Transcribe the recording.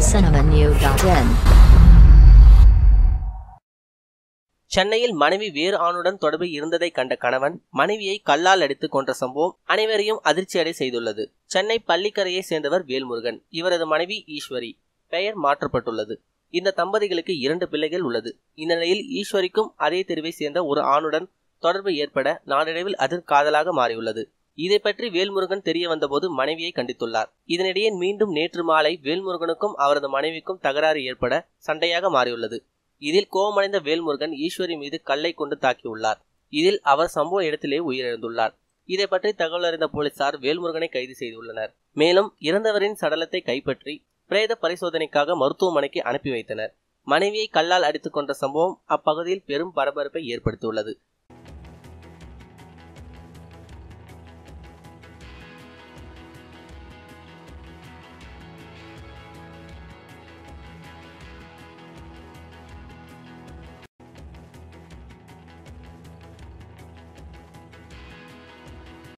tamilcinemanew.in. சென்னையில் மனைவி வேறு ஆணுடன் தொடர்பு இருந்ததை கண்ட கணவன் மனைவியை கல்லால் அடித்து கொன்ற சம்பவம் அனைவரையும் அதிர்ச்சியடை செய்துள்ளது. சென்னை பள்ளிக்கரையை சேர்ந்தவர் வேல்முருகன். இவரது மனைவி ஈஸ்வரி. பெயர் மாற்றப்பட்டுள்ளது. இந்த தம்பதிகளுக்கு 2 பிள்ளைகள் உள்ளது. இந்த நிலையில் ஈஸ்வரிக்கும் அதே தெருவை சேர்ந்த ஒரு ஆணுடன் தொடர்பு ஏற்பட நாளடைவில் அது காதலாக மாறியுள்ளது. இதை பற்றி வேல்முருகன் தெரிய வந்தபோது மனைவியை கண்டித்துள்ளார். இதனிடையே மீண்டும் நேற்று மாலை வேல்முருகனுக்கும் அவரது மனைவிக்கும் தகராறு ஏற்பட சண்டையாக மாறியுள்ளது. இதில் கோபமடைந்த வேல்முருகன் ஈஸ்வரி மீது கல்லை கொண்டு தாக்கியுள்ளார். இதில் அவர் சம்பவ இடத்திலேயே உயிரிழந்துள்ளார். இதை பற்றி தகவல் அறிந்த போலீசார் வேல்முருகனை கைது செய்துள்ளனர். மேலும் இறந்தவரின் சடலத்தை கைப்பற்றி பிரேத பரிசோதனைக்காக மருத்துவமனைக்கு அனுப்பி வைத்தனர். மனைவியை கல்லால் அடித்துக் கொன்ற சம்பவம் அப்பகுதியில் பெரும் பரபரப்பை ஏற்படுத்தியுள்ளது.